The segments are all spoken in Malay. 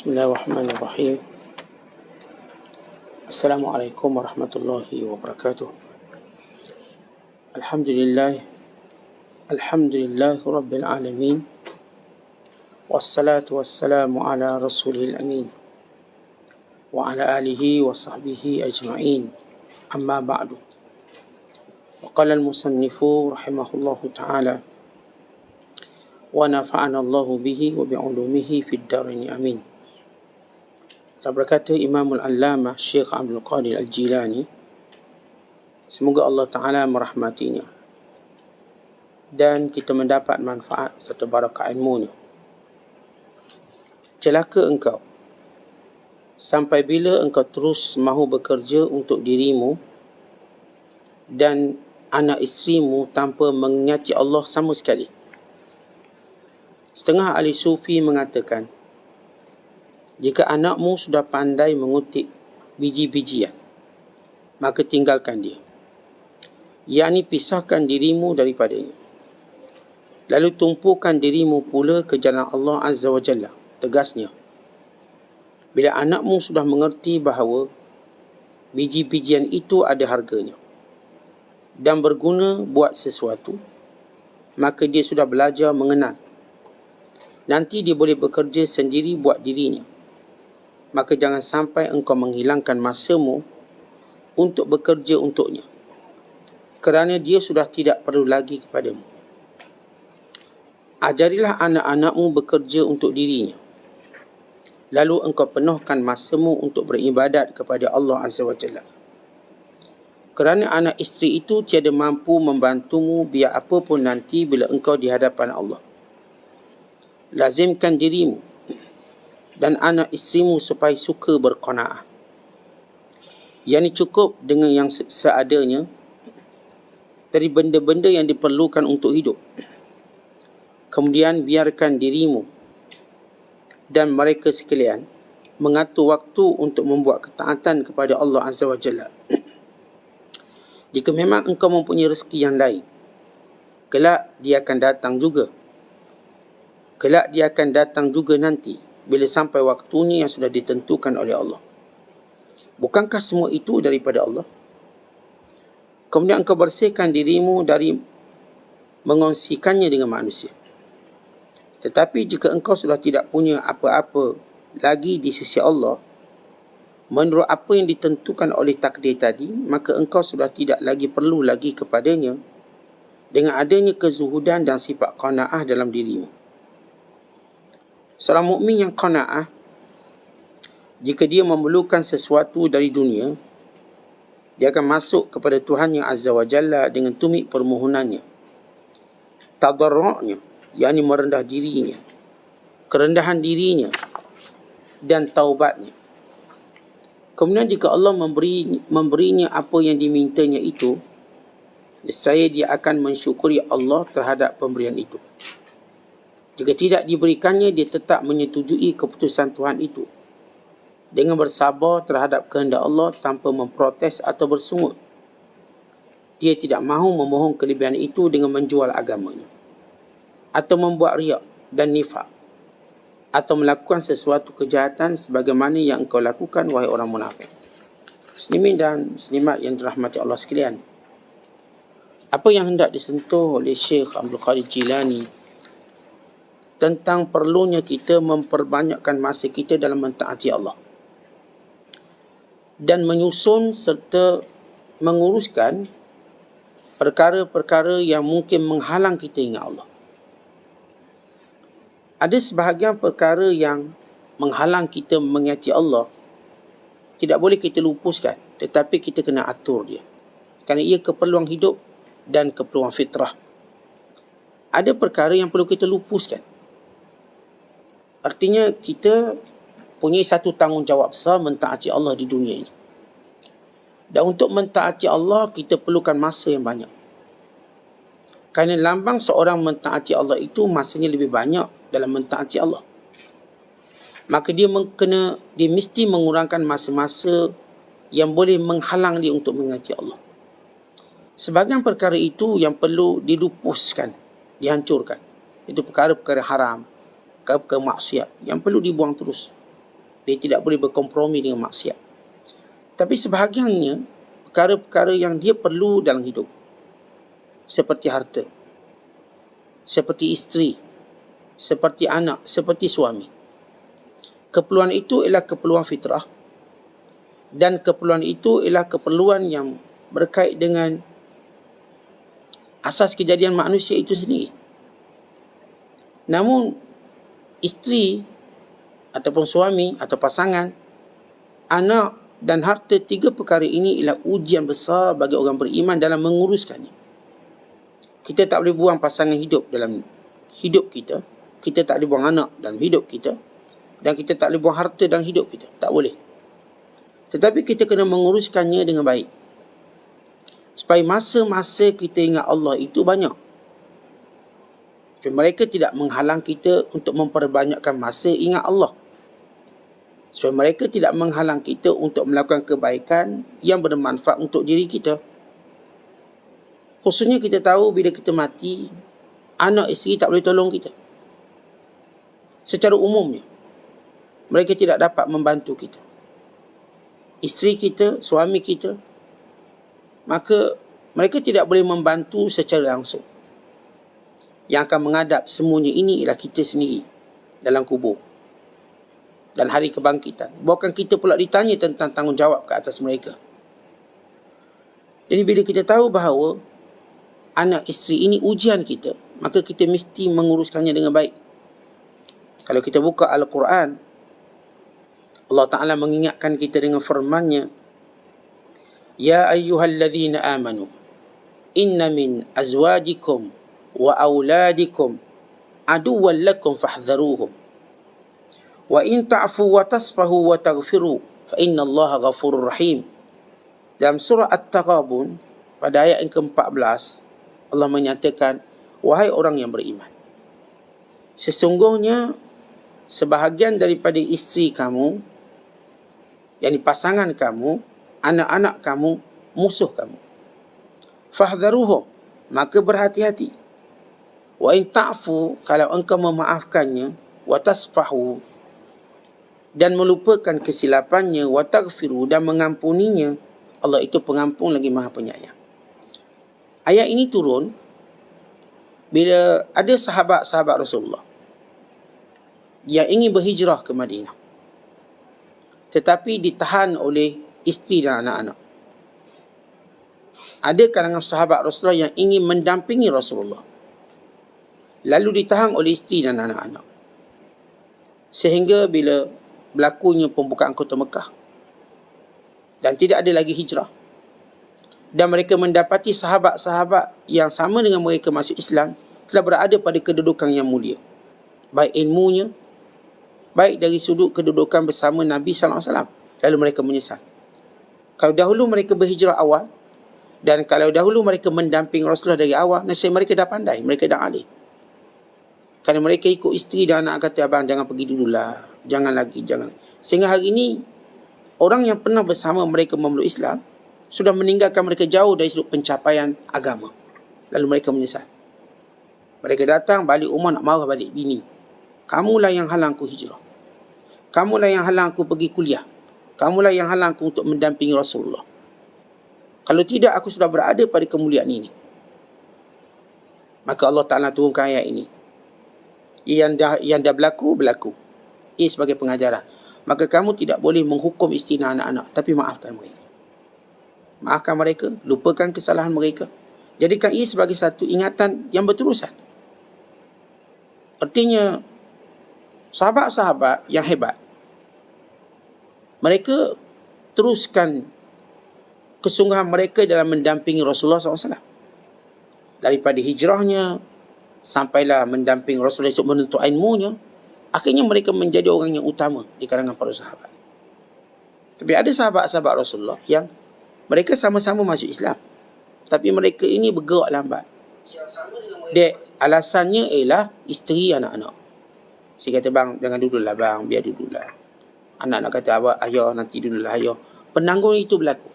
Bismillahirrahmanirrahim. Assalamualaikum warahmatullahi wabarakatuh. Alhamdulillah rabbil alamin. Wassalatu wassalamu ala rasulil amin. Wa ala alihi wa sahbihi ajma'in. Amma ba'du. Wa qala al-musannifu rahimahullahu ta'ala wa nafa'ana Allahu bihi wa bi'ulumihi fid darini amin. Telah berkata Imamul Allamah Syekh Abdul Qadir Al-Jilani, semoga Allah Ta'ala merahmatinya dan kita mendapat manfaat serta barakah ilmunya. Celaka engkau, sampai bila engkau terus mahu bekerja untuk dirimu dan anak isterimu tanpa mengingati Allah sama sekali. Setengah ahli sufi mengatakan, jika anakmu sudah pandai mengutip biji-bijian, maka tinggalkan dia. Yakni pisahkan dirimu daripadanya. Lalu tumpukan dirimu pula ke jalan Allah Azza wa Jalla. Tegasnya, bila anakmu sudah mengerti bahawa biji-bijian itu ada harganya dan berguna buat sesuatu, maka dia sudah belajar mengenal. Nanti dia boleh bekerja sendiri buat dirinya. Maka jangan sampai engkau menghilangkan masamu untuk bekerja untuknya, kerana dia sudah tidak perlu lagi kepadamu. Ajarilah anak-anakmu bekerja untuk dirinya, lalu engkau penuhkan masamu untuk beribadat kepada Allah Azza wa Jalla. Kerana anak isteri itu tiada mampu membantumu biar apa pun nanti bila engkau di hadapan Allah. Lazimkan dirimu dan anak isterimu supaya suka berqanaah. Yang cukup dengan yang seadanya dari benda-benda yang diperlukan untuk hidup. Kemudian biarkan dirimu dan mereka sekalian mengatur waktu untuk membuat ketaatan kepada Allah Azza wa Jalla. Jika memang engkau mempunyai rezeki yang lain, kelak dia akan datang juga. Kelak dia akan datang juga nanti, bila sampai waktunya yang sudah ditentukan oleh Allah. Bukankah semua itu daripada Allah? Kemudian engkau bersihkan dirimu dari mengongsikannya dengan manusia. Tetapi jika engkau sudah tidak punya apa-apa lagi di sisi Allah, menurut apa yang ditentukan oleh takdir tadi, maka engkau sudah tidak lagi perlu lagi kepadanya dengan adanya kezuhudan dan sifat qanaah dalam dirimu. Seorang mukmin yang qanaah, jika dia memerlukan sesuatu dari dunia, dia akan masuk kepada Tuhan yang Azza wa Jalla dengan tumit permohonannya, tadarru'nya, yakni merendah dirinya, kerendahan dirinya dan taubatnya. Kemudian jika Allah memberinya apa yang dimintanya itu, nescaya dia akan mensyukuri Allah terhadap pemberian itu. Jika tidak diberikannya, dia tetap menyetujui keputusan Tuhan itu dengan bersabar terhadap kehendak Allah tanpa memprotes atau bersungut. Dia tidak mahu memohon kelebihan itu dengan menjual agamanya, atau membuat riak dan nifak, atau melakukan sesuatu kejahatan sebagaimana yang engkau lakukan, wahai orang munafik. Muslimin dan muslimat yang dirahmati Allah sekalian, apa yang hendak disentuh oleh Syekh Abdul Qadir Jilani tentang perlunya kita memperbanyakkan masa kita dalam mentaati Allah dan menyusun serta menguruskan perkara-perkara yang mungkin menghalang kita ingat Allah. Ada sebahagian perkara yang menghalang kita mengingati Allah, tidak boleh kita lupuskan, tetapi kita kena atur dia, kerana ia keperluan hidup dan keperluan fitrah. Ada perkara yang perlu kita lupuskan. Artinya kita punya satu tanggungjawab besar mentaati Allah di dunia ini. Dan untuk mentaati Allah, kita perlukan masa yang banyak. Kerana lambang seorang mentaati Allah itu masanya lebih banyak dalam mentaati Allah. Maka dia mesti mengurangkan masa-masa yang boleh menghalang dia untuk mengasihi Allah. Sebahagian perkara itu yang perlu dilupuskan, dihancurkan. Itu perkara-perkara haram, perkara-perkara maksiat yang perlu dibuang terus. Dia tidak boleh berkompromi dengan maksiat. Tapi sebahagiannya perkara-perkara yang dia perlu dalam hidup, seperti harta, seperti isteri, seperti anak, seperti suami. Keperluan itu ialah keperluan fitrah, dan keperluan itu ialah keperluan yang berkait dengan asas kejadian manusia itu sendiri. Namun isteri ataupun suami atau pasangan, anak dan harta, tiga perkara ini ialah ujian besar bagi orang beriman dalam menguruskannya. Kita tak boleh buang pasangan hidup dalam hidup kita. Kita tak boleh buang anak dalam hidup kita. Dan kita tak boleh buang harta dalam hidup kita. Tak boleh. Tetapi kita kena menguruskannya dengan baik. Supaya masa-masa kita ingat Allah itu banyak. Supaya mereka tidak menghalang kita untuk memperbanyakkan masa ingat Allah. Supaya mereka tidak menghalang kita untuk melakukan kebaikan yang bermanfaat untuk diri kita. Khususnya kita tahu bila kita mati, anak isteri tak boleh tolong kita. Secara umumnya, mereka tidak dapat membantu kita. Isteri kita, suami kita, maka mereka tidak boleh membantu secara langsung. Yang akan menghadap semuanya ini ialah kita sendiri dalam kubur dan hari kebangkitan. Bukan kita pula ditanya tentang tanggungjawab ke atas mereka. Jadi bila kita tahu bahawa anak isteri ini ujian kita, maka kita mesti menguruskannya dengan baik. Kalau kita buka Al-Quran, Allah Ta'ala mengingatkan kita dengan firman-Nya, Ya ayyuhalladzina amanu, inna min azwajikum wa auladikum aduwwan lakum fahdharuhum. Wa in ta'fu wa tasfahu wa taghfiru fa inna Allaha ghafurur rahim. Dalam surah At-Taghabun pada ayat yang ke-14, Allah menyatakan, wahai orang yang beriman, sesungguhnya sebahagian daripada isteri kamu, yakni pasangan kamu, anak-anak kamu, musuh kamu. Fahdharuhum, maka berhati-hati. Wa in ta'fu, kalau engkau memaafkannya, wa tasfahu, dan melupakan kesilapannya, wa taghfiru, dan mengampuninya, Allah itu pengampun lagi maha penyayang. Ayat ini turun bila ada sahabat-sahabat Rasulullah yang ingin berhijrah ke Madinah, tetapi ditahan oleh isteri dan anak-anak. Ada kalangan sahabat Rasulullah yang ingin mendampingi Rasulullah, lalu ditahan oleh isteri dan anak-anak. Sehingga bila berlakunya pembukaan kota Mekah dan tidak ada lagi hijrah, dan mereka mendapati sahabat-sahabat yang sama dengan mereka masuk Islam telah berada pada kedudukan yang mulia, baik ilmunya, baik dari sudut kedudukan bersama Nabi SAW. Lalu mereka menyesal. Kalau dahulu mereka berhijrah awal, dan kalau dahulu mereka mendamping Rasulullah dari awal, nasib mereka dah pandai, mereka dah alih. Kerana mereka ikut isteri dan anak kata, abang jangan pergi dululah, jangan lagi. Sehingga hari ini, orang yang pernah bersama mereka memeluk Islam sudah meninggalkan mereka jauh dari sudut pencapaian agama. Lalu mereka menyesal. Mereka datang balik rumah nak marah balik bini. Kamulah yang halang aku hijrah. Kamulah yang halang aku pergi kuliah. Kamulah yang halang aku untuk mendampingi Rasulullah. Kalau tidak, aku sudah berada pada kemuliaan ini. Maka Allah Ta'ala turunkan ayat ini. Yang dah berlaku. Ia sebagai pengajaran. Maka kamu tidak boleh menghukum isteri dan anak-anak, tapi maafkan mereka. Maafkan mereka, lupakan kesalahan mereka. Jadikan ia sebagai satu ingatan yang berterusan. Artinya, sahabat-sahabat yang hebat, mereka teruskan kesungguhan mereka dalam mendampingi Rasulullah SAW. Daripada hijrahnya, sampailah mendampingi Rasulullah untuk menuntut ilmunya, akhirnya mereka menjadi orang yang utama di kalangan para sahabat. Tapi ada sahabat-sahabat Rasulullah yang mereka sama-sama masuk Islam, tapi mereka ini bergerak lambat. Alasannya ialah isteri, anak-anak. Saya kata, bang, jangan duduklah bang, biar duduklah. Anak-anak kata, abang, ayah, nanti duduklah ayah. Penanggung itu berlaku.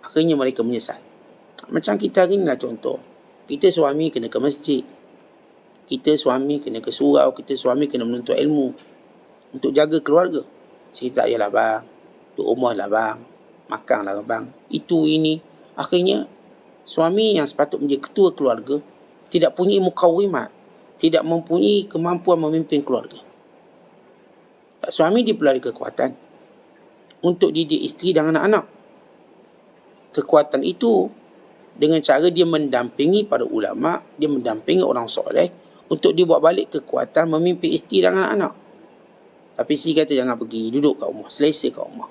Akhirnya mereka menyesal. Macam kita hari ni lah contoh. Kita suami kena ke masjid. Kita suami kena ke surau. Kita suami kena menuntut ilmu untuk jaga keluarga. Saya tak payahlah bang, duduk rumah lah bang, makan lah bang, itu ini. Akhirnya suami yang sepatut menjadi ketua keluarga tidak punya muqawimat, tidak mempunyai kemampuan memimpin keluarga. Suami dipelari kekuatan untuk didik isteri dan anak-anak. Kekuatan itu dengan cara dia mendampingi para ulama, dia mendampingi orang soleh untuk dia buat balik kekuatan memimpin isteri dan anak-anak. Tapi si kata jangan pergi, duduk kat rumah, selesa kat rumah.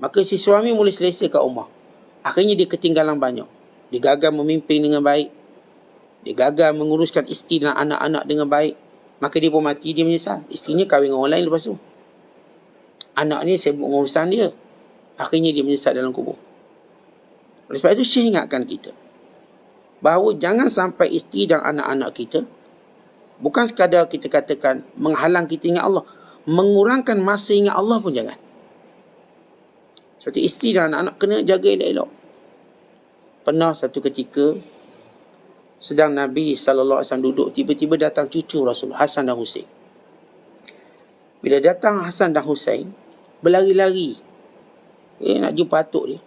Maka si suami mula selesa kat rumah. Akhirnya dia ketinggalan banyak. Dia gagal memimpin dengan baik. Dia gagal menguruskan isteri dan anak-anak dengan baik. Maka dia pun mati, dia menyesal. Isterinya kahwin dengan orang lain lepas tu. Anak ni sibuk urusan dia. Akhirnya dia menyesal dalam kubur. Oleh sebab itu Syekh ingatkan kita bahawa jangan sampai isteri dan anak-anak kita bukan sekadar kita katakan menghalang kita ingat Allah, mengurangkan masa ingat Allah pun jangan. Seperti isteri dan anak-anak kena jaga elok-elok. Pernah satu ketika sedang Nabi SAW duduk, tiba-tiba datang cucu Rasul, Hasan dan Husain. Bila datang Hasan dan Husain, berlari-lari nak jumpa atuk dia.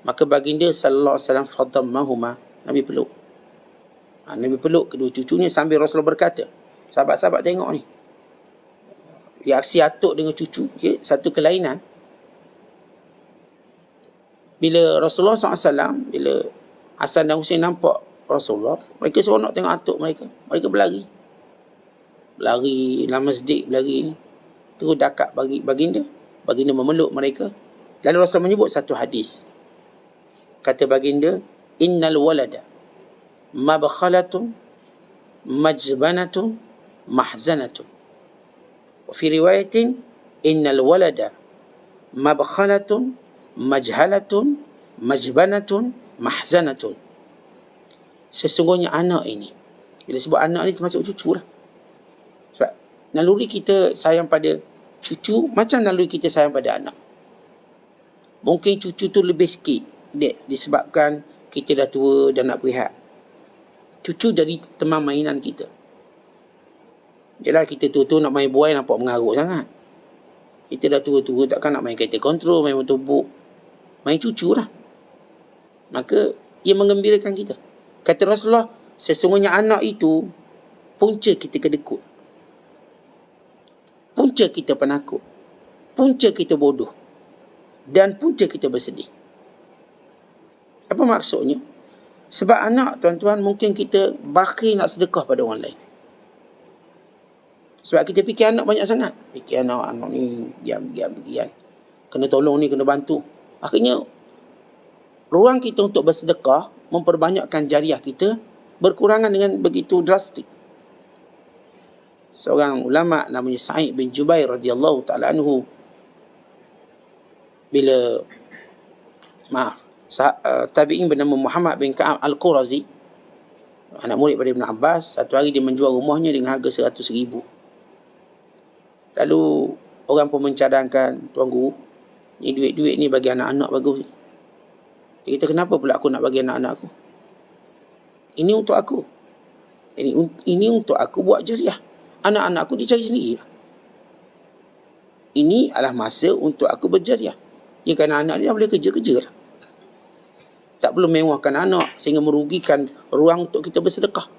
Maka baginda sallallahu alaihi wasallam fadammahuma, Nabi peluk. Nabi peluk kedua cucunya sambil Rasulullah berkata, sahabat-sahabat tengok ni, reaksi atuk dengan cucu, satu kelainan. Bila Rasulullah SAW, bila Hasan dan Husain nampak Rasulullah, mereka seronok tengok atuk mereka. Mereka berlari. Berlari dalam masjid, berlari ni. Terus dekat baginda. Baginda memeluk mereka. Lalu Rasulullah menyebut satu hadis. Kata baginda, innal walada mabkhalatun majbanatun mahzanatun. Wa fi riwayatin innal walada mabkhalatun majhalatun majbanatun mahzanatun. Sesungguhnya anak ini, bila sebut anak ni termasuk cucu lah. Sebab naluri kita sayang pada cucu macam naluri kita sayang pada anak. Mungkin cucu tu lebih sikit disebabkan kita dah tua dan nak berehat. Cucu jadi teman mainan kita. Yelah kita tua-tua nak main buai nampak mengarut sangat. Kita dah tua-tua takkan nak main kereta kontrol, main motor buk. Main cucu lah. Maka ia menggembirakan kita. Kata Rasulullah, sesungguhnya anak itu punca kita kedekut. Punca kita penakut. Punca kita bodoh. Dan punca kita bersedih. Apa maksudnya? Sebab anak, tuan-tuan, mungkin kita bakhil nak sedekah pada orang lain. Sebab kita fikir anak banyak sangat. Fikir anak ni, gian. Kena tolong ni, kena bantu. Akhirnya, ruang kita untuk bersedekah, memperbanyakkan jariah kita, berkurangan dengan begitu drastik. Seorang ulama namanya Sa'id bin Jubair radhiyallahu ta'ala anhu, bila tabi'in bernama Muhammad bin Ka'ab Al-Qurazi, anak murid pada Ibn Abbas, satu hari dia menjual rumahnya dengan harga 100,000. Lalu orang pun mencadangkan, tuan guru, ni duit-duit ni bagi anak-anak bagus. Dia kata, kenapa pula aku nak bagi anak-anak aku? Ini untuk aku. Ini untuk aku buat jariah. Anak-anak aku dia cari sendiri. Ini adalah masa untuk aku berjariah. Ya, kerana anak dia boleh kerja-kerja lah. Tak perlu mewahkan anak sehingga merugikan ruang untuk kita bersedekah.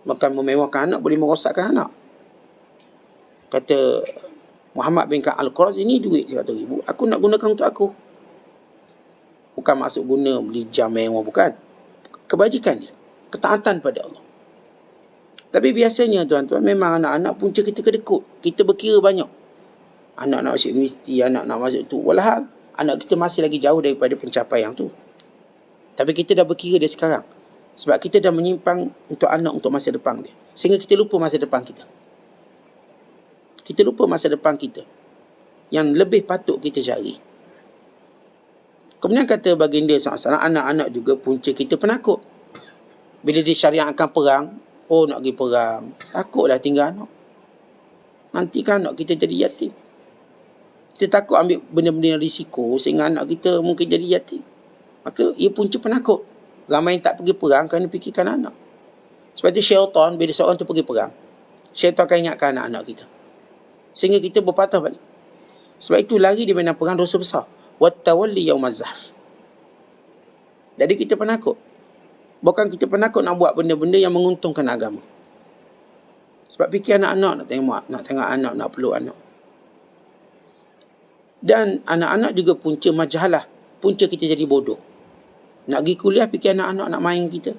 Bahkan memewahkan anak boleh merosakkan anak. Kata Muhammad bin Ka'ab Al-Qurazi, ini duit 100,000, aku nak gunakan untuk aku. Bukan maksud guna beli jam mewah, bukan. Kebajikan dia, ketaatan pada Allah. Tapi biasanya tuan-tuan, memang anak-anak punca kita kedekut. Kita berkira banyak. Anak nak masuk universiti, anak nak masuk tu. Walhal anak kita masih lagi jauh daripada pencapaian tu. Tapi kita dah berkira dia sekarang. Sebab kita dah menyimpang untuk anak, untuk masa depan dia. Sehingga kita lupa masa depan kita. Kita lupa masa depan kita. Yang lebih patut kita cari. Kemudian kata baginda SAW, anak-anak juga punca kita penakut. Bila disyariatkan perang, nak pergi perang, takutlah tinggal anak. Nanti kan anak kita jadi yatim. Kita takut ambil benda-benda yang risiko sehingga anak kita mungkin jadi yatim. Maka ia punca penakut. Ramai yang tak pergi perang kerana fikirkan anak. Sebab itu syaitan, bila seorang tu pergi perang, syaitan akan ingatkan anak-anak kita. sehingga kita berpatah balik. Sebab itu lari di medan perang dosa besar. Wattawalli yaumaz zahf. Jadi kita penakut. Bukan kita penakut nak buat benda-benda yang menguntungkan agama. Sebab fikir anak-anak nak tengok anak, nak peluk anak. Dan anak-anak juga punca majalah. Punca kita jadi bodoh. Nak pergi kuliah, fikir anak-anak nak main kita.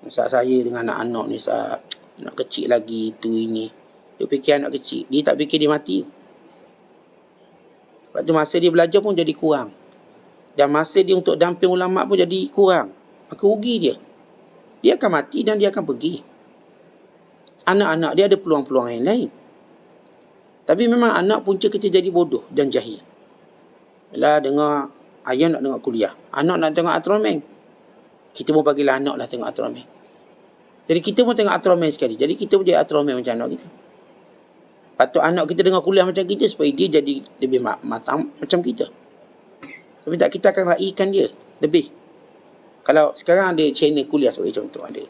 Saat saya dengan anak-anak ni, saat nak kecil lagi, itu ini. Dia fikir anak kecil. Dia tak fikir dia mati. Sebab tu masa dia belajar pun jadi kurang. Dan masa dia untuk damping ulama' pun jadi kurang. Maka rugi dia. Dia akan mati dan dia akan pergi. Anak-anak dia ada peluang-peluang yang lain. Tapi memang anak punca kita jadi bodoh dan jahil. Bila dengar, ayah nak dengar kuliah. Anak nak tengok Ultraman. Kita pun bagilah anak lah tengok Ultraman. Jadi kita pun tengok Ultraman sekali. Jadi kita pun jadi Ultraman macam anak kita. Patut anak kita dengar kuliah macam kita supaya dia jadi lebih matang macam kita. Tapi tak, kita akan raikan dia lebih. Kalau sekarang ada channel kuliah sebagai contoh ada.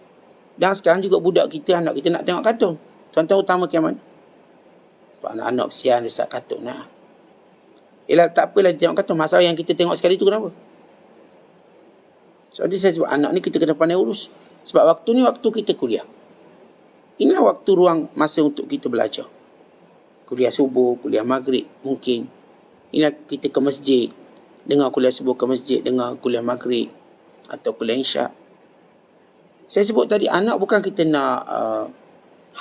Dan sekarang juga budak kita, anak kita nak tengok kartun. Contoh utama yang mana? Anak-anak kesian dia start kartun lah. Yelah tak apalah dia tengok kartun. Masalah yang kita tengok sekali tu kenapa? So saya sebut anak ni kita kena pandai urus. Sebab waktu ni waktu kita kuliah. Inilah waktu ruang masa untuk kita belajar. Kuliah subuh, kuliah maghrib mungkin. Inilah kita ke masjid. Dengar kuliah subuh ke masjid, dengar kuliah maghrib atau kuliah isyak. Saya sebut tadi anak bukan kita nak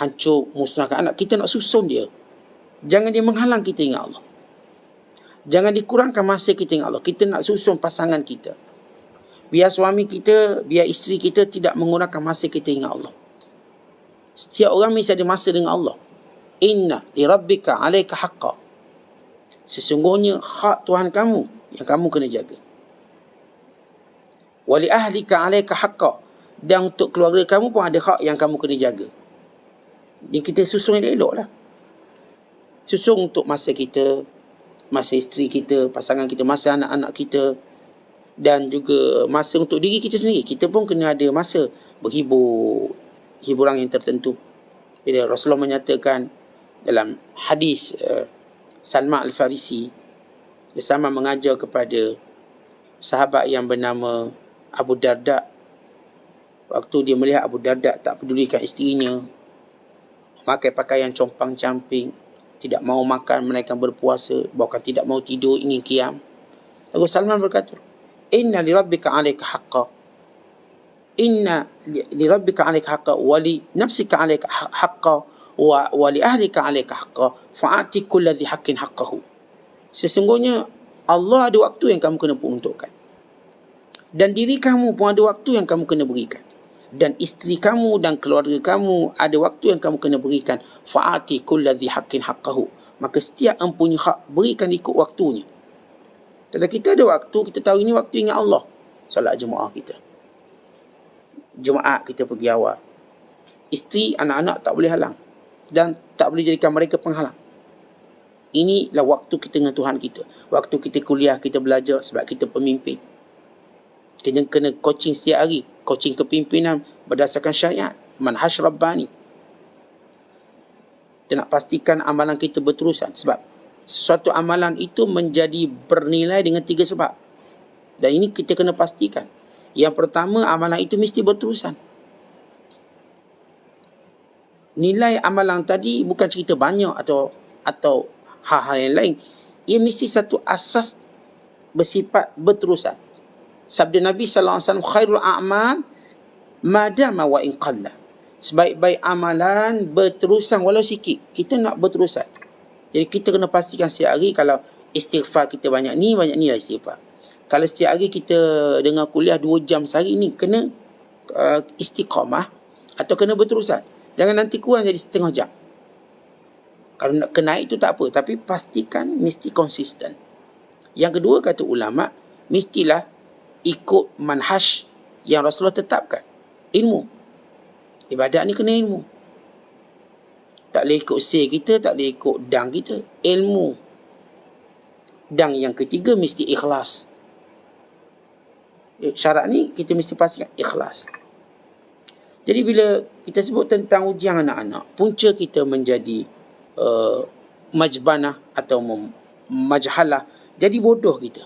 hancur, musnahkan anak. Kita nak susun dia. Jangan dia menghalang kita ingat Allah. Jangan dikurangkan masa kita ingat Allah. Kita nak susun pasangan kita. Biar suami kita, biar isteri kita tidak mengurangkan masa kita ingat Allah. Setiap orang mesti ada masa dengan Allah. Inna li rabbika alaika haqqa. Sesungguhnya hak Tuhan kamu yang kamu kena jaga. Wa li ahlika alaika haqqa. Dan untuk keluarga kamu pun ada hak yang kamu kena jaga. Jadi kita susun yang elok lah. Susun untuk masa kita, masa isteri kita, pasangan kita, masa anak-anak kita. Dan juga masa untuk diri kita sendiri. Kita pun kena ada masa berhibur, hiburan yang tertentu. Bila Rasulullah menyatakan dalam hadis Salman Al-Farisi, dia sama mengajar kepada sahabat yang bernama Abu Darda. Waktu dia melihat Abu Darda tak pedulikan isterinya, memakai pakaian compang-camping, tidak mau makan melainkan berpuasa, bahkan tidak mau tidur, ingin qiyam. Lalu Salman berkata, Inna li rabbika alaika haqqa. Inna li rabbika alaika haqqa wa li nafsika alaika haqqa wa li ahlika alaika haqqa fa'ati kulli dhi haqqin haqqahu. Sesungguhnya Allah ada waktu yang kamu kena peruntukkan. Dan diri kamu pun ada waktu yang kamu kena berikan. Dan isteri kamu dan keluarga kamu ada waktu yang kamu kena berikan. Fa'ati kulli dhi haqqin haqqahu. Maka setiap empunya hak berikan ikut waktunya. Kalau kita ada waktu, kita tahu ini waktu ingat Allah. Salat Jumaat kita. Jumaat kita pergi awal. Isteri, anak-anak tak boleh halang. Dan tak boleh jadikan mereka penghalang. Inilah waktu kita dengan Tuhan kita. Waktu kita kuliah, kita belajar sebab kita pemimpin. Kita kena coaching setiap hari. Coaching kepimpinan berdasarkan syariat. Manhaj Rabbani. Kita nak pastikan amalan kita berterusan. Sebab sesuatu amalan itu menjadi bernilai dengan 3 sebab. Dan ini kita kena pastikan. Yang pertama, amalan itu mesti berterusan. Nilai amalan tadi bukan cerita banyak atau hal-hal yang lain. Ia mesti satu asas bersifat berterusan. Sabda Nabi SAW, khairul a'mal madama wa in qalla. Sebaik-baik amalan berterusan walau sikit. Kita nak berterusan. Jadi kita kena pastikan setiap hari kalau istighfar kita banyak ni lah istighfar. Kalau setiap hari kita dengar kuliah 2 jam sehari ni, kena istiqamah atau kena berterusan. Jangan nanti kurang jadi setengah jam. Kalau nak kena itu tak apa. Tapi pastikan mesti konsisten. Yang kedua, kata ulama, mestilah ikut manhaj yang Rasulullah tetapkan. Ilmu. Ibadat ni kena ilmu. Tak boleh ikut say kita, tak boleh ikut dang kita. Ilmu. Dan yang ketiga, mesti ikhlas. Syarat ni kita mesti pastikan ikhlas. Jadi bila kita sebut tentang ujian anak-anak, punca kita menjadi majbanah atau majhalah, jadi bodoh kita.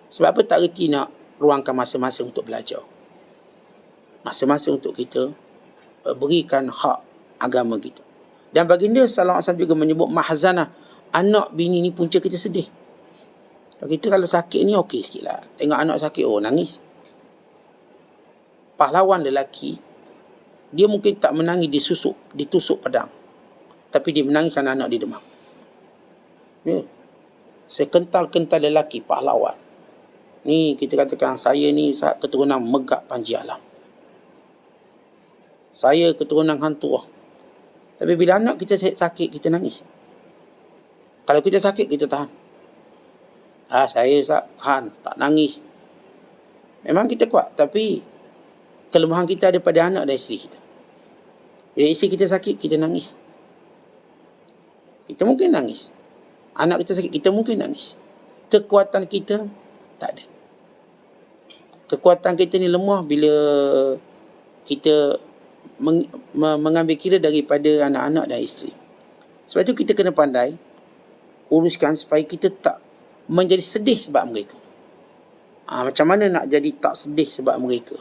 Sebab apa? Tak reti nak ruangkan masa-masa untuk belajar. Masa-masa untuk kita berikan hak agama kita. Dan baginda sallallahu alaihi wasallam juga menyebut mahzanah. Anak bini ni punca kita sedih. Kita kalau sakit ni okey sikit lah. Tengok anak sakit, oh nangis. Pahlawan lelaki, dia mungkin tak menangis ditusuk pedang. Tapi dia menangis kerana anak dia demam. Ya. Sekental-kental lelaki, pahlawan. Ni kita katakan, saya ni keturunan Megak Panji Alam. Saya keturunan Hantuah. Tapi bila anak kita sakit, kita nangis. Kalau kita sakit, kita tahan. Saya tahan, tak nangis. Memang kita kuat, tapi kelemahan kita ada pada anak dan isteri kita. Bila isteri kita sakit, kita nangis. Kita mungkin nangis. Anak kita sakit, kita mungkin nangis. Kekuatan kita tak ada. Kekuatan kita ni lemah bila kita mengambil kira daripada anak-anak dan isteri. Sebab itu kita kena pandai uruskan supaya kita tak menjadi sedih sebab mereka. Macam mana nak jadi tak sedih sebab mereka?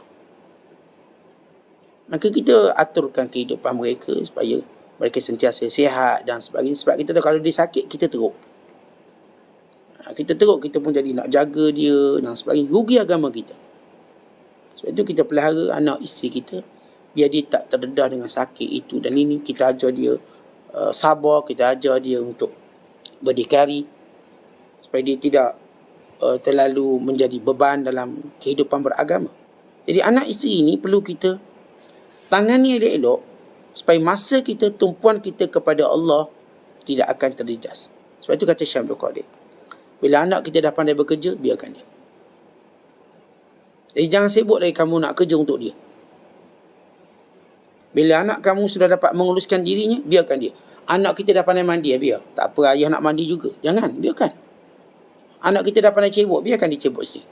Maka kita aturkan kehidupan mereka supaya mereka sentiasa sihat dan sebagainya. Sebab kita tahu kalau dia sakit, kita teruk. Kita teruk, kita pun jadi nak jaga dia dan sebagainya. Rugi agama kita. Sebab itu kita pelihara anak isteri kita, biar dia tak terdedah dengan sakit itu dan ini. Kita ajar dia sabar, kita ajar dia untuk berdikari, supaya dia tidak terlalu menjadi beban dalam kehidupan beragama. Jadi anak isteri ini perlu kita tangani elok-elok, supaya masa kita, tumpuan kita kepada Allah tidak akan terjejas. Sebab itu kata Syekh Abdul Qadir, bila anak kita dah pandai bekerja, biarkan dia. Jadi jangan sibuk lagi kamu nak kerja untuk dia. Bila anak kamu sudah dapat menguluskan dirinya, biarkan dia. Anak kita dah pandai mandi, biar. Tak apa, ayah nak mandi juga. Jangan, biarkan. Anak kita dah pandai cebok, biarkan dia cebok sendiri.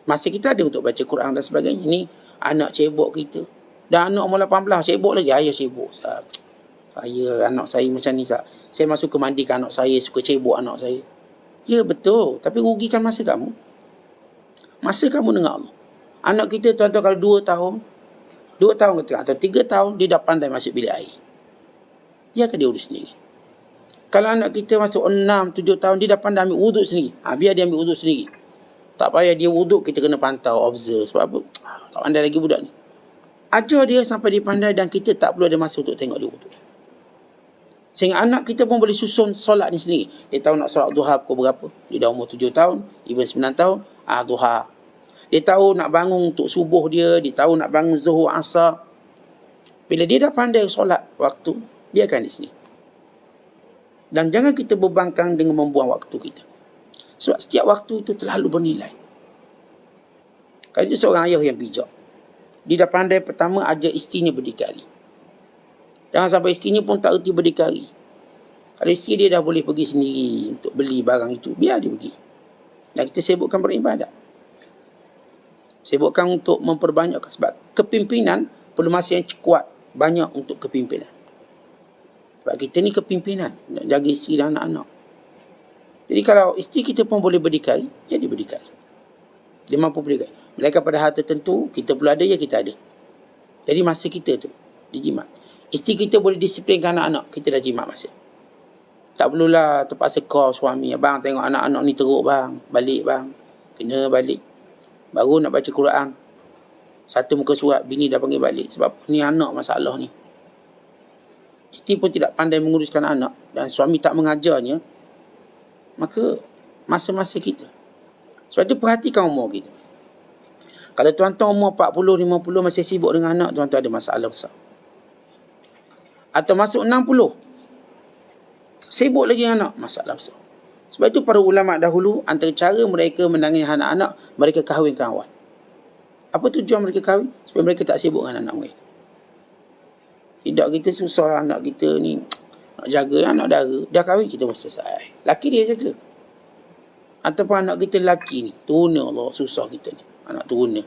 Masa kita ada untuk baca Quran dan sebagainya. Ini anak cebok kita. Dan anak umur 18, cebok lagi. Ayah cebok. Anak saya macam ni. Saya masuk ke mandikan anak saya, suka cebok anak saya. Ya, betul. Tapi rugikan masa kamu. Masa kamu dengan Allah. Anak kita, tuan-tuan, kalau 2 tahun, 2 tahun atau 3 tahun, dia dah pandai masuk bilik air. Biarkan dia urus sendiri. Kalau anak kita masuk 6, 7 tahun, dia dah pandai ambil wuduk sendiri. Biar dia ambil wuduk sendiri. Tak payah dia wuduk, kita kena pantau, observe. Sebab apa? Tak pandai lagi budak ni. Ajar dia sampai dia pandai dan kita tak perlu ada masa untuk tengok dia wuduk. Sehingga anak kita pun boleh susun solat ni sendiri. Dia tahu nak solat duha pukul berapa. Dia dah umur 7 tahun, even 9 tahun, duha. Dia tahu nak bangun untuk subuh dia tahu nak bangun zuhur, asar. Bila dia dah pandai solat waktu, biarkan di sini. Dan jangan kita bebankan dengan membuang waktu kita. Sebab setiap waktu itu terlalu bernilai. Kalau dia seorang ayah yang bijak, dia dah pandai pertama ajar isterinya berdikari. Jangan sampai isterinya pun tak erti berdikari. Kalau isteri dia dah boleh pergi sendiri untuk beli barang itu, biar dia pergi. Dan kita sibukkan beribadat. Sibukkan untuk memperbanyakkan. Sebab kepimpinan perlu masa yang kuat, banyak untuk kepimpinan. Sebab kita ni kepimpinan, nak jaga isteri dan anak-anak. Jadi kalau isteri kita pun boleh berdikari, ya dia berdikari. Dia mampu berdikari. Mereka pada hal tertentu, kita perlu ada, ya kita ada. Jadi masa kita tu, dijimat. Isteri kita boleh disiplinkan anak-anak, kita dah jimat masa. Tak perlulah terpaksa call suami. Abang tengok anak-anak ni teruk bang, balik bang. Kena balik. Baru nak baca Quran. Satu muka surat, bini dah panggil balik. Sebab ni anak masalah ni. Isteri pun tidak pandai menguruskan anak dan suami tak mengajarnya, maka masa-masa kita. Sebab itu perhatikan umur kita. Kalau tuan-tuan umur 40, 50 masih sibuk dengan anak, tuan-tuan ada masalah besar. Atau masuk 60, sibuk lagi dengan anak, masalah besar. Sebab itu para ulama dahulu, antara cara mereka menangani anak-anak, mereka kahwinkan awal. Apa tujuan mereka kahwin? Supaya mereka tak sibuk dengan anak mereka. Tidak, kita susah anak kita ni nak jaga anak dara. Dah kahwin kita pun selesai. Laki dia jaga. Ataupun anak kita laki ni, turuna Allah, susah kita ni. Anak turuna.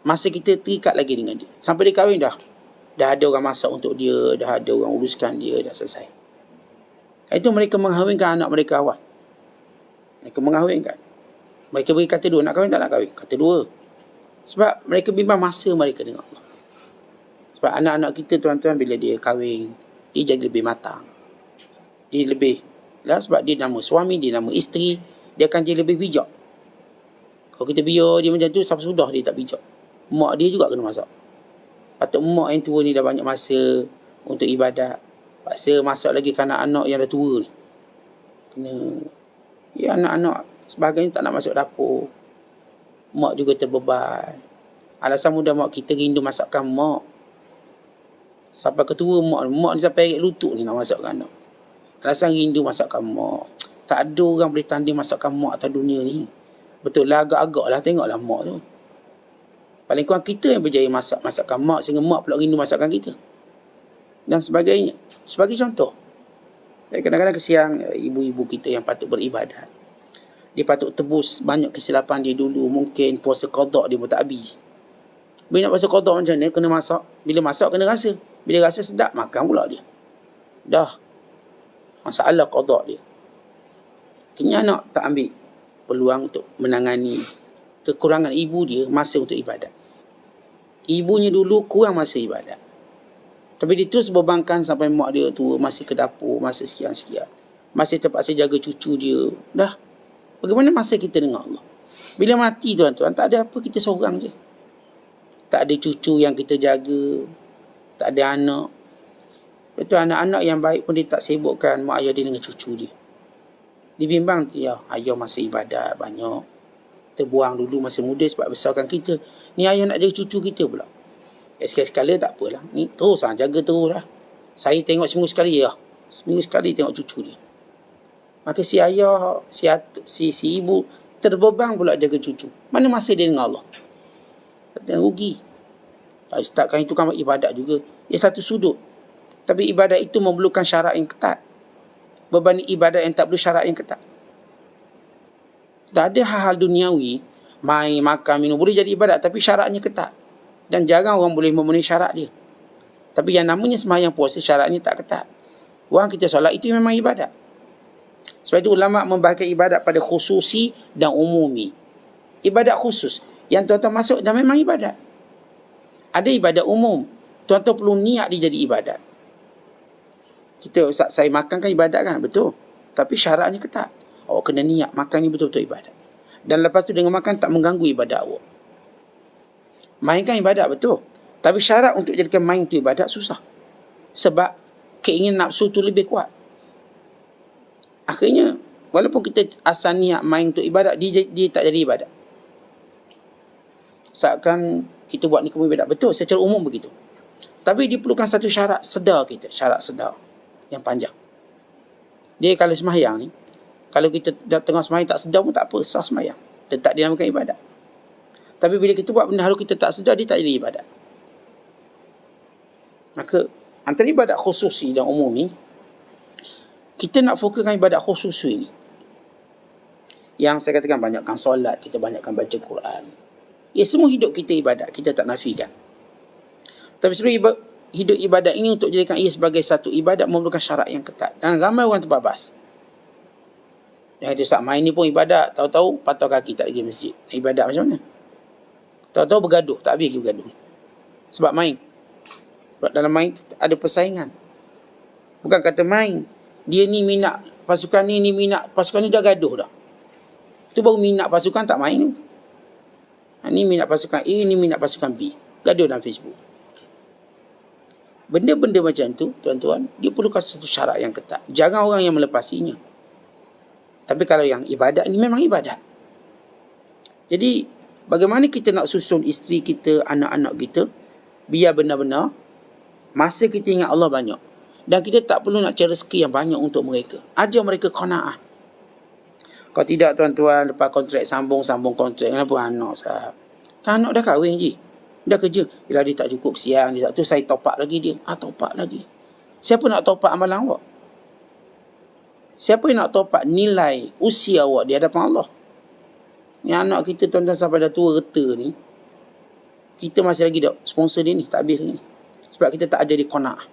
Masa kita terikat lagi dengan dia. Sampai dia kahwin dah ada orang masak untuk dia, dah ada orang uruskan dia, dah selesai. Itu mereka menghawinkan anak mereka awal. Mereka menghawinkan. Mereka beri kata dua, nak kahwin tak nak kahwin? Kata dua. Sebab mereka bimbang masa mereka dengan Allah. Sebab anak-anak kita tuan-tuan bila dia kahwin, dia jadi lebih matang. Dia lebih, lah sebab dia nama suami, dia nama isteri, dia akan jadi lebih bijak. Kalau kita biar dia macam tu, sampai sudah dia tak bijak. Mak dia juga kena masak. Patut mak yang tua ni dah banyak masa untuk ibadat. Paksa masak lagi ke anak-anak yang dah tua ni. Kena, ya anak-anak sebagainya tak nak masuk dapur. Mak juga terbeban. Alasan muda mak kita rindu masakan mak. Sampai ketua mak ni sampai erik lutut ni nak masakkan anak. Alasan rindu masakan mak. Tak ada orang boleh tanding masakan mak atas dunia ni. Betul lah, agak-agak lah tengoklah mak tu. Paling kurang kita yang berjaya masakan mak sehingga mak pula rindu masakan kita. Dan sebagainya. Sebagai contoh. Kadang-kadang kesian ibu-ibu kita yang patut beribadat. Dia patut tebus banyak kesilapan dia dulu. Mungkin puasa qada dia pun tak habis. Bila nak puasa qada macam mana, kena masak. Bila masak kena rasa. Bila rasa sedap, makan pula dia. Dah. Masalah qada dia. Kini anak tak ambil peluang untuk menangani kekurangan ibu dia masa untuk ibadat. Ibunya dulu kurang masa ibadat. Tapi dia terus bebankan sampai mak dia tua, masih ke dapur, masih sekian-sekian. Masih terpaksa jaga cucu dia. Dah. Bagaimana masa kita dengan Allah? Bila mati tuan-tuan, tak ada apa, kita seorang je. Tak ada cucu yang kita jaga. Tak ada anak. Itu anak-anak yang baik pun dia tak sibukkan mak ayah dia dengan cucu dia. Dibimbang dia, ayah masa ibadat banyak. Terbuang dulu masa muda sebab besarkan kita. Ni ayah nak jaga cucu kita pula. Sekali-sekala tak apalah. Ni terus lah, jaga terus lah. Saya tengok seminggu sekali lah. Seminggu sekali tengok cucu dia. Maka si ayah, si ibu terbeban pula jaga cucu. Mana masa dia dengan Allah? Tak rugi. Setakat itu kan ibadat juga. Ia satu sudut. Tapi ibadat itu memerlukan syarat yang ketat. Berbanding ibadat yang tak perlu syarat yang ketat. Tak ada hal-hal duniawi, main, makan, minum, boleh jadi ibadat tapi syaratnya ketat. Dan jarang orang boleh memenuhi syarat dia. Tapi yang namanya sembahyang puasa syaratnya tak ketat. Orang kita solat itu memang ibadat. Sebab itu ulama' membahagikan ibadat pada khususi dan umumi. Ibadat khusus yang tuan-tuan masuk dan memang ibadat. Ada ibadat umum. Tuan-tuan perlu niat dia jadi ibadat. Kita, Ustaz, saya makan kan ibadat kan? Betul. Tapi syaratnya ketat. Awak kena niat makan ni betul-betul ibadat. Dan lepas tu dengan makan tak mengganggu ibadat awak. Main kan ibadat betul. Tapi syarat untuk jadikan main tu ibadat susah. Sebab keinginan nafsu tu lebih kuat. Akhirnya, walaupun kita asal niat main untuk ibadat, dia tak jadi ibadat. Seakan kita buat ni kemudian ibadat. Betul, secara umum begitu. Tapi diperlukan satu syarat sedar kita. Syarat sedar yang panjang. Dia kalau sembahyang ni, kalau kita dah tengah sembahyang tak sedar pun tak apa, sah sembahyang. Tetap dinamakan ibadat. Tapi bila kita buat benda lalu kita tak sedar, dia tak jadi ibadat. Maka antara ibadat khususi dan umumi, kita nak fokuskan ibadat khususi ini. Yang saya katakan banyakkan solat, kita banyakkan baca Quran. Ya, semua hidup kita ibadat, kita tak nafikan. Tapi sebenarnya hidup ibadat ini untuk jadikan ia sebagai satu ibadat memerlukan syarat yang ketat. Dan ramai orang terbabas. Yang itu saat main ni pun ibadat, tahu-tahu patah kaki tak pergi masjid. Ibadat macam mana? Tahu-tahu bergaduh, tak habis lagi bergaduh. Sebab main. Sebab dalam main ada persaingan. Bukan kata main. Dia ni minat pasukan ni minat pasukan ni, dah gaduh dah. Itu baru minat pasukan, tak main tu. Ni minat pasukan A, ni minat pasukan B. Gaduh dalam Facebook. Benda-benda macam tu, tuan-tuan, dia perlukan satu syarat yang ketat. Jarang orang yang melepasinya. Tapi kalau yang ibadat ni memang ibadat. Jadi, bagaimana kita nak susun isteri kita, anak-anak kita, biar benar-benar masa kita ingat Allah banyak. Dan kita tak perlu nak cari rezeki yang banyak untuk mereka. Ajar mereka qanaah. Kalau tidak, tuan-tuan, lepas kontrak sambung kontrak. Kenapa anak sahab? Anak dah kahwin je. Dah kerja. Bila dia tak cukup siang, dia tak tu saya top up lagi dia. Top up lagi. Siapa nak top up amalan awak? Siapa yang nak top up nilai usia awak di hadapan Allah? Ni anak kita tuan-tuan sampai dah tua reta ni. Kita masih lagi dah sponsor dia ni. Tak habis lagi ni. Sebab kita tak ajar dia qanaah.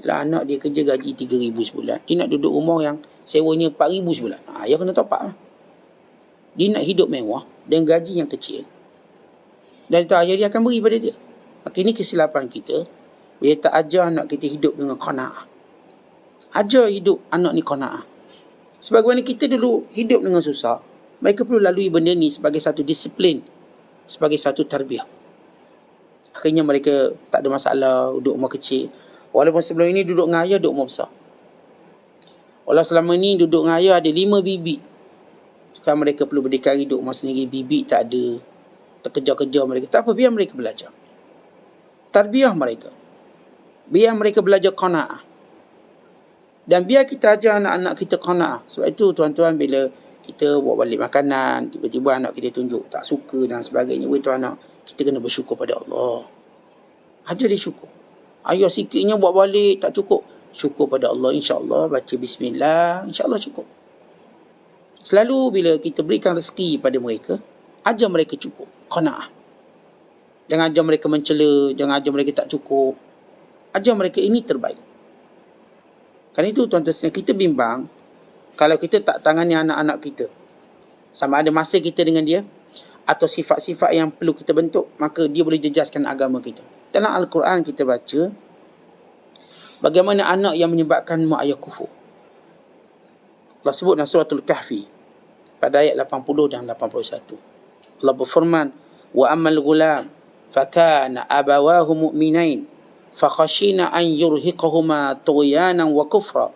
Lah anak dia kerja gaji 3,000 sebulan. Dia nak duduk rumah yang sewanya 4,000 sebulan. Ayah kena top up lah. Dia nak hidup mewah dengan gaji yang kecil. Dan itu ayah dia akan beri pada dia. Maka ini kesilapan kita. Bila tak ajar anak kita hidup dengan qanaah. Ajar hidup anak ni qanaah. Sebagaimana kita dulu hidup dengan susah, mereka perlu lalui benda ni sebagai satu disiplin, sebagai satu tarbiyah. Akhirnya mereka tak ada masalah duduk rumah kecil. Walaupun sebelum ini duduk dengan ayah, duduk rumah besar. Walau selama ni duduk dengan ayah ada 5 bibi. Sekarang mereka perlu berdikari duduk rumah sendiri, bibi tak ada. Terkejar-kejar mereka. Tak apa, biar mereka belajar. Tarbiyah mereka. Biar mereka belajar qanaah. Dan biar kita ajar anak-anak kita qanaah. Sebab itu tuan-tuan, bila kita bawa balik makanan, tiba-tiba anak kita tunjuk tak suka dan sebagainya, tuan anak, kita kena bersyukur pada Allah. Ajar dia syukur. Ayah sikitnya bawa balik tak cukup, syukur pada Allah, insya-Allah, baca bismillah, insya-Allah cukup. Selalu bila kita berikan rezeki pada mereka, ajar mereka cukup, qanaah. Jangan ajar mereka mencela, jangan ajar mereka tak cukup. Ajar mereka ini terbaik. Kerana itu tuan-tuan, kita bimbang kalau kita tak tangani anak-anak kita, sama ada masa kita dengan dia atau sifat-sifat yang perlu kita bentuk, maka dia boleh jejaskan agama kita. Dalam Al-Quran kita baca bagaimana anak yang menyebabkan mak ayah kufur. Allah sebut dalam suratul Kahfi pada ayat 80 dan 81. Allah berfirman, wa ammal ghulam fakana abawahu mu'minain fakhashina an yurhiqahuma tughyanan wa kufra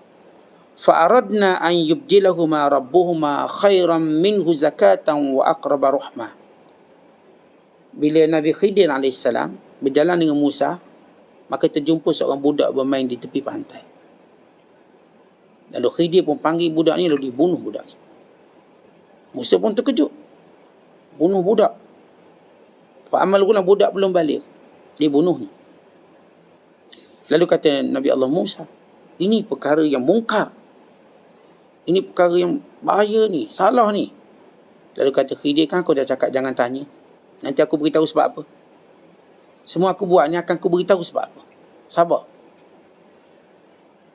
fa'aradna an yubdilahuma rabbuhuma khairan minhu zakatan wa aqraba rahmah. Bila Nabi Khidir AS berjalan dengan Musa, maka terjumpa seorang budak bermain di tepi pantai. Lalu Khidir pun panggil budak ni, lalu dibunuh budak ni. Musa pun terkejut, bunuh budak. Fa'amal ghulam, budak belum balik, dia bunuh ni. Lalu kata Nabi Allah Musa, ini perkara yang mungkar, ini perkara yang bahaya ni, salah ni. Lalu kata Khidir, kan aku dah cakap jangan tanya, nanti aku beritahu sebab apa. Semua aku buat ni akan aku beritahu sebab apa. Sabar.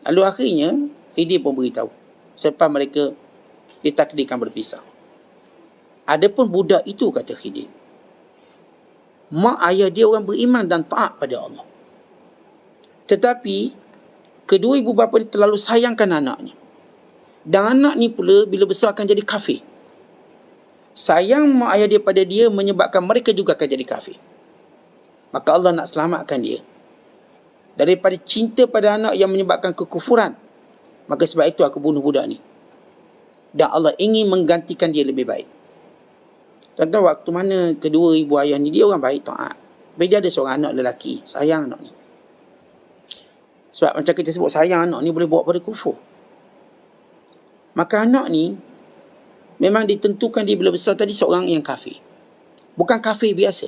Lalu akhirnya Khidir pun beritahu. Selepas mereka ditakdirkan berpisah. Adapun budak itu, kata Khidir, mak ayah dia orang beriman dan taat pada Allah. Tetapi kedua ibu bapa ni terlalu sayangkan anaknya. Dan anak ni pula bila besar akan jadi kafir. Sayang mak ayah dia pada dia menyebabkan mereka juga akan jadi kafir. Maka Allah nak selamatkan dia daripada cinta pada anak yang menyebabkan kekufuran. Maka sebab itu aku bunuh budak ni. Dan Allah ingin menggantikan dia lebih baik. Tuan-tuan, waktu mana kedua ibu ayah ni, dia orang baik, taat. Bila dia ada seorang anak lelaki, sayang anak ni. Sebab macam kita sebut, sayang anak ni boleh bawa pada kufur. Maka anak ni memang ditentukan dia bila besar tadi seorang yang kafir. Bukan kafir biasa.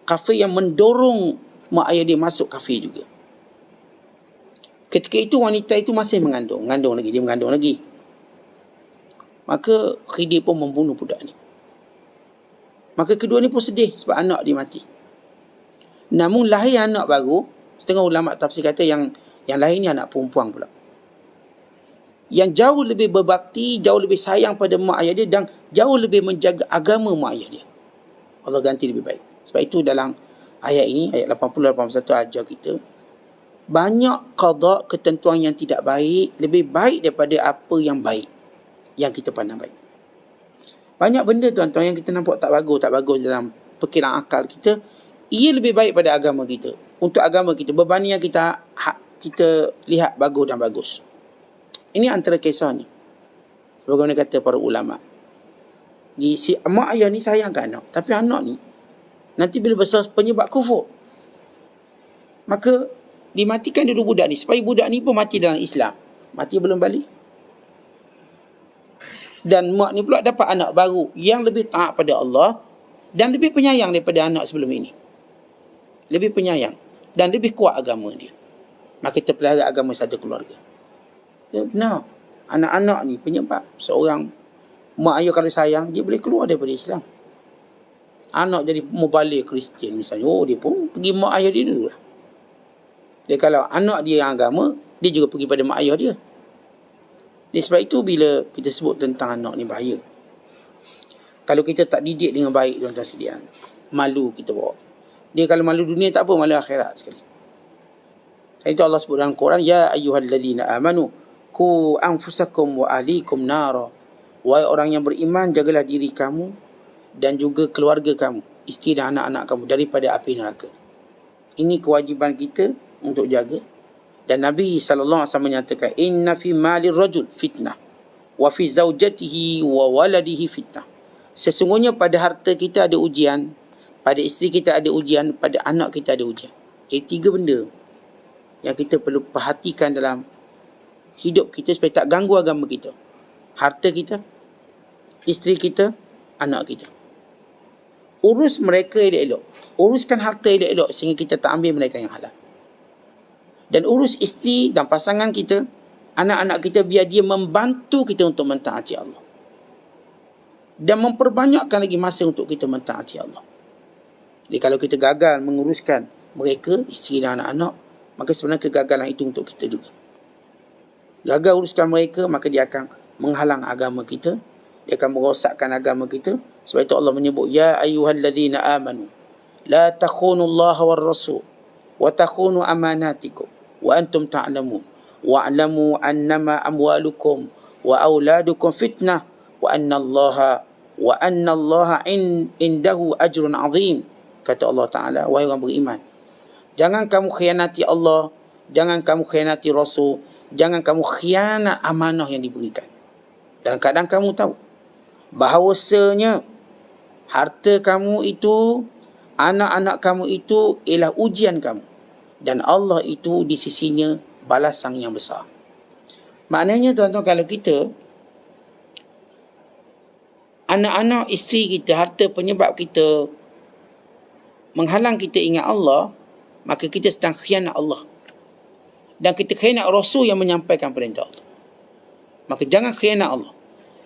Kafir yang mendorong mak ayah dia masuk kafir juga. Ketika itu wanita itu masih mengandung lagi. Maka Khidir pun membunuh budak ni. Maka kedua ni pun sedih sebab anak dia mati. Namun lahir anak baru, setengah ulama tafsir kata yang lahir ni anak perempuan pula, yang jauh lebih berbakti, jauh lebih sayang pada mak ayah dia dan jauh lebih menjaga agama mak ayah dia. Allah ganti lebih baik. Sebab itu dalam ayat ini, ayat 80-81 ajar kita, banyak qada, ketentuan yang tidak baik, lebih baik daripada apa yang baik, yang kita pandang baik. Banyak benda tuan-tuan yang kita nampak tak bagus dalam perkiraan akal kita, ia lebih baik pada agama kita. Untuk agama kita, berbanding yang kita lihat bagus dan bagus. Ini antara kisahnya. Bagaimana kata para ulama, si mak ayah ni sayangkan anak, tapi anak ni nanti bila besar penyebab kufur, maka dimatikan dulu budak ni, supaya budak ni pun mati dalam Islam. Mati belum balik. Dan mak ni pula dapat anak baru yang lebih taat pada Allah dan lebih penyayang daripada anak sebelum ini. Lebih penyayang dan lebih kuat agama dia. Maka kita pelihara agama satu keluarga. Ya, benar. Anak-anak ni penyebab. Seorang mak ayah kalau sayang, dia boleh keluar daripada Islam. Anak jadi mubalik Kristian misalnya, dia pun pergi mak ayah dia dulu lah. Dia kalau anak dia yang agama, dia juga pergi pada mak ayah dia. Jadi sebab itu bila kita sebut tentang anak ni bahaya. Kalau kita tak didik dengan baik, tuan-tuan sekalian, malu kita bawa. Dia kalau malu dunia tak apa, malu akhirat sekali. Itu Allah sebut dalam Quran, ya ayyuhallazina amanu qu anfusakum wa ahlikum nara. Wahai orang yang beriman, jagalah diri kamu dan juga keluarga kamu, isteri dan anak-anak kamu daripada api neraka. Ini kewajipan kita untuk jaga. Dan Nabi SAW menyatakan, inna fi malir rajul fitnah wa fi zaujatihi wa waladihi fitnah. Sesungguhnya pada harta kita ada ujian, pada isteri kita ada ujian, pada anak kita ada ujian. Jadi 3 benda yang kita perlu perhatikan dalam hidup kita supaya tak ganggu agama kita. Harta kita, isteri kita, anak kita. Urus mereka elok-elok. Uruskan harta elok-elok sehingga kita tak ambil mereka yang halal. Dan urus isteri dan pasangan kita, anak-anak kita, biar dia membantu kita untuk mentaati Allah. Dan memperbanyakkan lagi masa untuk kita mentaati Allah. Jadi kalau kita gagal menguruskan mereka, isteri dan anak-anak, maka sebenarnya kegagalan itu untuk kita juga. Gagal uruskan mereka, maka dia akan menghalang agama kita. Dia akan merosakkan agama kita. Sebab itu Allah menyebut, ya ayyuhallazina amanu la takhunu Allah war rasul wa takhunu amanatikum wa antum ta'lamun wa'lamu annama amwalukum wa auladukum fitnah wa anna Allah indahu ajrun azim. Kata Allah Ta'ala, wahai orang beriman, jangan kamu khianati Allah, jangan kamu khianati Rasul, jangan kamu khianat amanah yang diberikan. Dalam keadaan kamu tahu bahawasanya harta kamu itu, anak-anak kamu itu ialah ujian kamu. Dan Allah itu di sisinya balasan yang besar. Maknanya tuan-tuan, kalau kita, anak-anak, isteri kita, harta penyebab kita menghalang kita ingat Allah, maka kita sedang khianat Allah. Dan kita khianat Rasul yang menyampaikan perintah Allah. Maka jangan khianat Allah,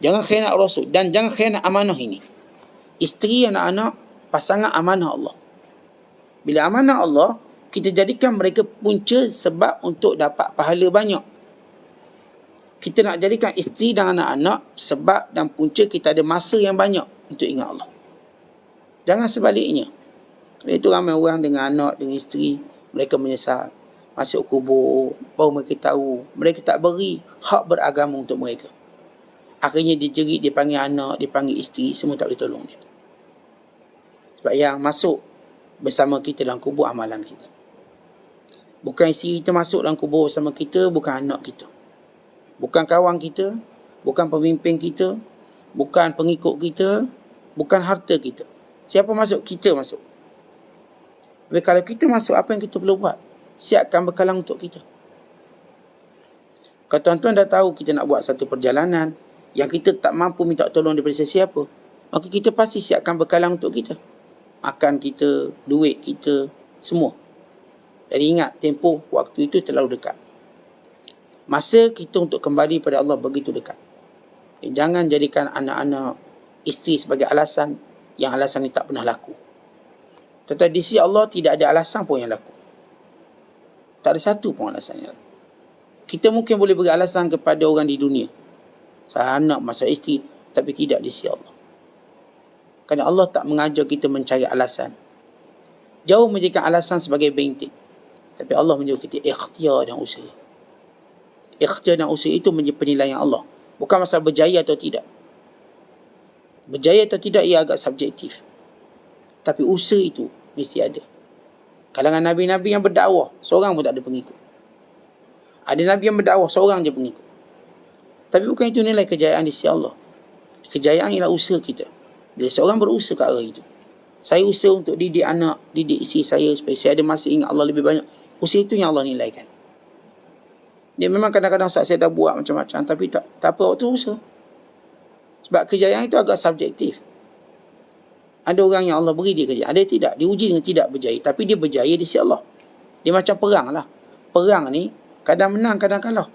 jangan khianat Rasul, dan jangan khianat amanah ini. Isteri, anak-anak, pasangan, amanah Allah. Bila amanah Allah, kita jadikan mereka punca sebab untuk dapat pahala banyak. Kita nak jadikan isteri dan anak-anak sebab dan punca kita ada masa yang banyak untuk ingat Allah. Jangan sebaliknya. Kerana itu ramai orang dengan anak, dengan isteri, mereka menyesal. Masuk kubur, baru mereka tahu mereka tak beri hak beragama untuk mereka. Akhirnya dia jerit, dia panggil anak, dia panggil isteri, semua tak boleh tolong dia. Sebab yang masuk bersama kita dalam kubur amalan kita. Bukan isteri kita masuk dalam kubur bersama kita, bukan anak kita, bukan kawan kita, bukan pemimpin kita, bukan pengikut kita, bukan harta kita. Siapa masuk? Kita masuk. Tapi kalau kita masuk, apa yang kita perlu buat? Siapkan bekalan untuk kita. Kalau tuan-tuan dah tahu kita nak buat satu perjalanan yang kita tak mampu minta tolong daripada sesiapa, maka kita pasti siapkan bekalan untuk kita. Makan kita, duit kita, semua. Jadi ingat, tempoh waktu itu terlalu dekat. Masa kita untuk kembali pada Allah begitu dekat. Jangan jadikan anak-anak, isteri sebagai alasan yang alasan ini tak pernah laku. Tetapi di sisi Allah tidak ada alasan pun yang laku. Tak ada satu pun alasan yang laku. Kita mungkin boleh beri alasan kepada orang di dunia, masalah anak, masalah isteri, tapi tidak di sisi Allah. Kerana Allah tak mengajar kita mencari alasan. Jauh menjadikan alasan sebagai benteng. Tapi Allah menyuruh kita ikhtiar dan usaha. Ikhtiar dan usaha itu menjadi penilaian Allah. Bukan masalah berjaya atau tidak. Berjaya atau tidak ia agak subjektif. Tapi usaha itu mesti ada. Kalangan Nabi-Nabi yang berdakwah, seorang pun tak ada pengikut. Ada Nabi yang berdakwah, seorang je pengikut. Tapi bukan itu nilai kejayaan di sisi Allah. Kejayaan ialah usaha kita. Bila seorang berusaha ke arah itu. Saya usaha untuk didik anak, didik isteri saya supaya saya ada masa ingat Allah lebih banyak. Usaha itu yang Allah nilaikan. Dia memang kadang-kadang saya dah buat macam-macam, tapi tak apa waktu usaha. Sebab kejayaan itu agak subjektif. Ada orang yang Allah beri dia kejayaan, ada tidak. Dia uji dengan tidak berjaya, tapi dia berjaya di sisi Allah. Dia macam perang lah. Perang ni kadang menang, kadang kalah.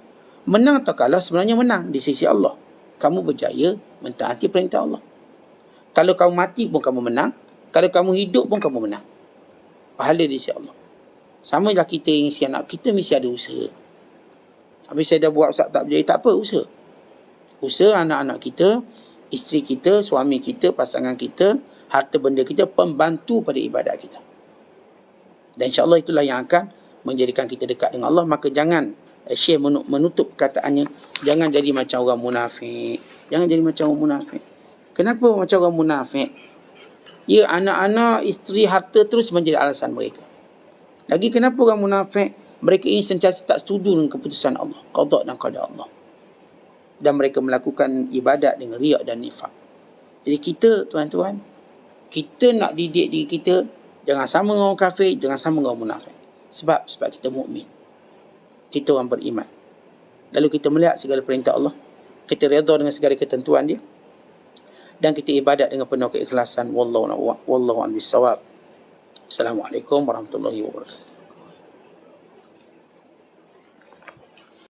Menang atau kalah sebenarnya menang di sisi Allah. Kamu berjaya mentaati perintah Allah. Kalau kamu mati pun kamu menang. Kalau kamu hidup pun kamu menang. Pahala di sisi Allah. Sama lah kita yang isi anak, kita mesti ada usaha. Habis saya dah buat Ustaz tak berjaya, tak apa, usaha. Usaha anak-anak kita, isteri kita, suami kita, pasangan kita, harta benda kita, pembantu pada ibadat kita. Dan insyaAllah itulah yang akan menjadikan kita dekat dengan Allah. Maka jangan, Syekh menutup perkataannya, jangan jadi macam orang munafik. Jangan jadi macam orang munafik. Kenapa macam orang munafik? Ya, anak-anak, isteri, harta terus menjadi alasan mereka. Lagi kenapa orang munafik? Mereka ini sentiasa tak setuju dengan keputusan Allah, qada dan qadar Allah. Dan mereka melakukan ibadat dengan riak dan nifak. Jadi kita, tuan-tuan, kita nak didik diri kita, jangan sama dengan orang kafir, jangan sama dengan orang munafik. Sebab kita mukmin. Kita orang beriman. Lalu kita melihat segala perintah Allah, kita redha dengan segala ketentuan dia, dan kita ibadat dengan penuh keikhlasan. Wallahu a'lam bissawab. Assalamualaikum warahmatullahi wabarakatuh.